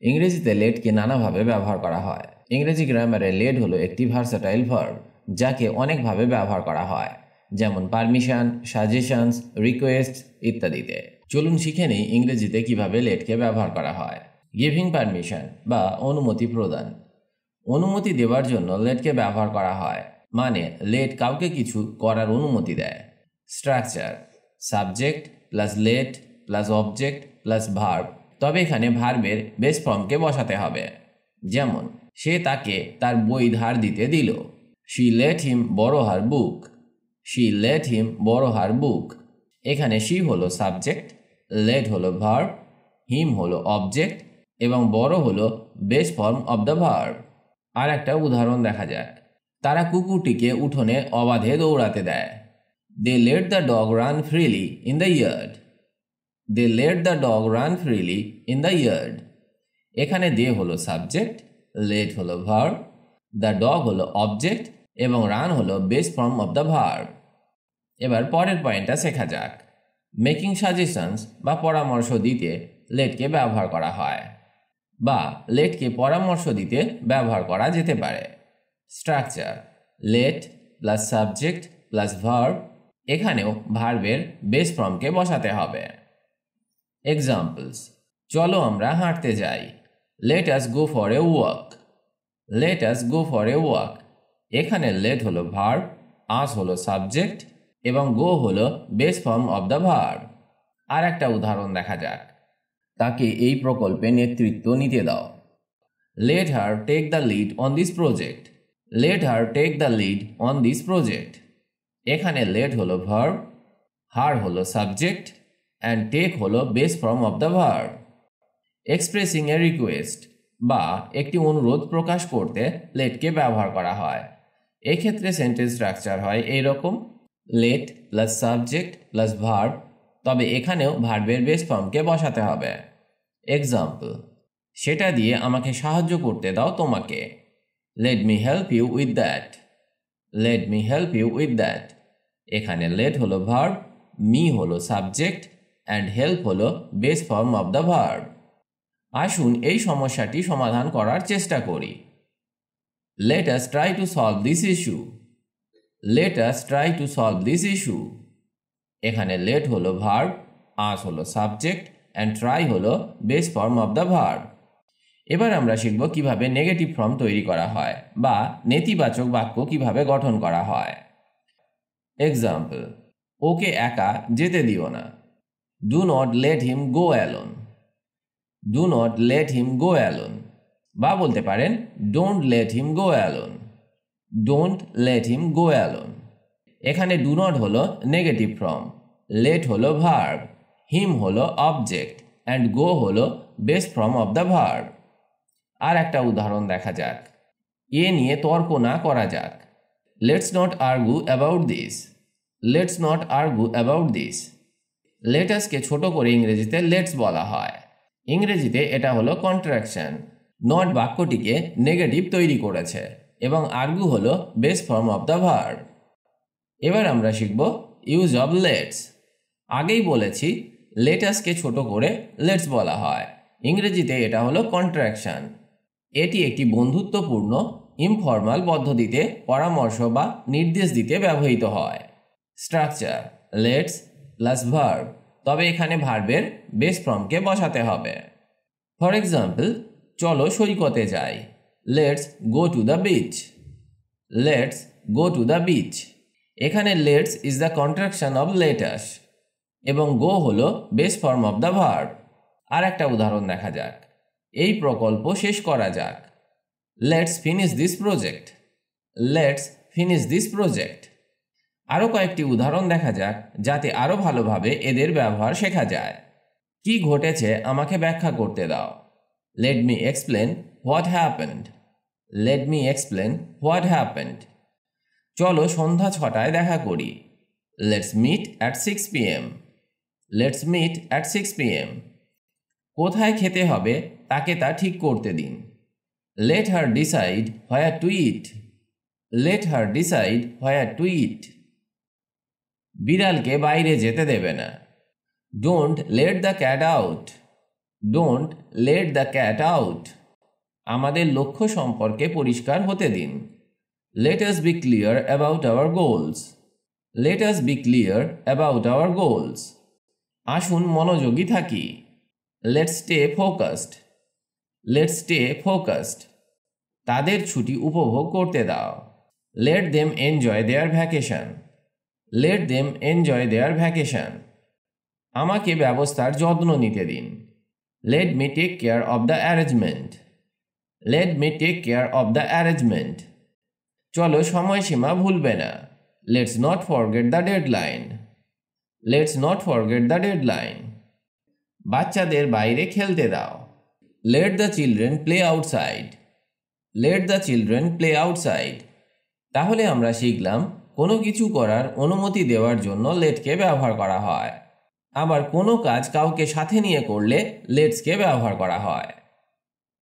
ইংরেজিতে লেটকে নানাভাবে ব্যবহার করা হয়। ইংরেজি গ্রামারে লেট হলো একটি ভার্সাটাইল ভার্ব, যাকে অনেকভাবে ব্যবহার করা হয়, যেমন পারমিশন, সাজেশনস, রিকোয়েস্ট ইত্যাদিতে। চলুন শিখে নেই ইংরেজিতে কিভাবে লেটকে ব্যবহার করা হয়। গিভিং পারমিশন বা অনুমতি প্রদান। অনুমতি দেওয়ার জন্য লেটকে ব্যবহার করা হয়, মানে লেট কাউকে কিছু করার অনুমতি দেয়। Structure: subject plus let plus object plus verb, তবে এখানে ভার্বের বেস ফর্মকে বসাতে হবে। যেমন, সে তাকে তার বই ধার দিতে দিল। শি লেট হিম বড়ো হার বুক। শি লেট হিম বড়ো হার বুক। এখানে শি হলো সাবজেক্ট, লেট হলো ভার্ব, হিম হলো অবজেক্ট এবং বড় হলো base form of the verb. আর একটা উদাহরণ দেখা যাক। তারা কুকুরটিকে উঠোনে অবাধে দৌড়াতে দেয়। They let the dog run freely in the yard. They let the dog run freely in the yard. এখানে দে হলো সাবজেক্ট, লেট হলো ভার্ব, দ্য ডগ হলো অবজেক্ট এবং রান হলো base form of the verb. এবার পরের পয়েন্টটা শেখা যাক। মেকিং সাজেশনস বা পরামর্শ দিতে লেটকে ব্যবহার করা হয়, বা লেটকে পরামর্শ দিতে ব্যবহার করা যেতে পারে। Structure: let plus subject plus verb, এখানেও ভার্বের বেস ফর্মকে বসাতে হবে। এক্সাম্পলস: চলো আমরা হাঁটতে যাই। Let us go for a walk. Let us go for a walk. এখানে লেট হলো ভার্ব, আস হলো সাবজেক্ট এবং গো হলো base form of the verb. আর একটা উদাহরণ দেখা যাক। তাকে এই প্রকল্পে নেতৃত্ব নিতে দাও। Let her take the lead on this project. Let her take the lead on this project. এখানে লেট হলো ভার্ব, হার হলো সাবজেক্ট অ্যান্ড টেক হলো base form of the verb. Expressing a request বা একটি অনুরোধ প্রকাশ করতে লেটকে ব্যবহার করা হয়। এক্ষেত্রে সেন্টেন্স স্ট্রাকচার হয় এইরকম: let plus subject plus verb, তবে এখানেও ভার্বের বেস ফর্মকে বসাতে হবে। এক্সাম্পল: সেটা দিয়ে আমাকে সাহায্য করতে দাও তোমাকে। Let me help you with that. Let me help you with that. এখানে লেট হলো ভার্ব, মি হলো সাবজেক্ট অ্যান্ড হেল্প হলো base form of the verb. আসুন এই সমস্যাটি সমাধান করার চেষ্টা করি। Let us try to solve this issue. Let us try to solve this issue. এখানে let হলো ভার্ব, us হলো সাবজেক্ট অ্যান্ড try হলো base form of the verb. এবার আমরা শিখব কিভাবে নেগেটিভ ফর্ম তৈরি করা হয় বা নেতিবাচক বাক্য কিভাবে গঠন করা হয়। এক্সাম্পল: ওকে একা যেতে দিও না। Do not let him go alone. Do not let him go alone. বা বলতে পারেন don't let him go alone. Don't let him go alone. এখানে ডু নট হলো নেগেটিভ ফর্ম, লেট হলো ভার্ব, হিম হলো অবজেক্ট অ্যান্ড গো হলো base form of the verb. আর একটা উদাহরণ দেখা যাক। এ নিয়ে তর্ক না করা যাক। Let's not argue about this. Let's not argue about this. লেটাসকে ছোট করে ইংরেজিতে লেটস বলা হয়। ইংরেজিতে এটা হলো কন্ট্রাকশন। নট বাক্যটিকে নেগেটিভ তৈরি করেছে এবং আর্গু হলো base form of the verb. এবার আমরা শিখব ইউজ অব লেটস। আগেই বলেছি লেটাসকে ছোট করে লেটস বলা হয়। ইংরেজিতে এটা হলো কন্ট্রাকশন। এটি একটি বন্ধুত্বপূর্ণ ইনফর্মাল পদ্ধতিতে পরামর্শ বা নির্দেশ দিতে ব্যবহৃত হয়। স্ট্রাকচার: লেটস প্লাস ভার্ব, তবে এখানে ভার্বের বেস ফর্মকে বসাতে হবে। ফর এক্সাম্পল: চলো সৈকতে যাই। Let's go to the beach. Let's go to the beach. এখানে let's is the contraction of let us এবং গো হলো base form of the verb. আর একটা উদাহরণ দেখা যাক। এই প্রকল্প শেষ করা যাক। Let's finish this project. Let's finish this project. আরও কয়েকটি উদাহরণ দেখা যাক যাতে আরও ভালোভাবে এদের ব্যবহার শেখা যায়। কি ঘটেছে আমাকে ব্যাখ্যা করতে দাও। Let me explain what happened. Let me explain what happened. চলো সন্ধ্যা 6টায় দেখা করি। Let's meet at 6 p.m. Let's meet at 6 p.m. কোথায় খেতে হবে তাকে তা ঠিক করতে দিন। Let her decide where to eat. Let her decide where to eat. বিড়ালকে বাইরে যেতে দেবে না। Don't let the cat out. Don't let the cat out. আমাদের লক্ষ্য সম্পর্কে পরিষ্কার হতে দিন। Let us be clear about our goals. Let us be clear about our goals. আসুন মনোযোগী থাকি। Let's stay focused. Let's stay focused. তাদের ছুটি উপভোগ করতে দাও। Let them enjoy their vacation. Let them enjoy their vacation. আমাকে ব্যবস্থার যত্ন নিতে দিন। Let me take care of the arrangement. Let me take care of the arrangement. চলো সময়সীমা ভুলবে না। Let's not forget the deadline. Let's not forget the deadline. বাচ্চাদের বাইরে খেলতে দাও। Let the children play outside. Let the children play outside. তাহলে আমরা শিখলাম কোনো কিছু করার অনুমতি দেওয়ার জন্য লেটকে ব্যবহার করা হয়, আবার কোনো কাজ কাউকে সাথে নিয়ে করলে লেটসকে ব্যবহার করা হয়।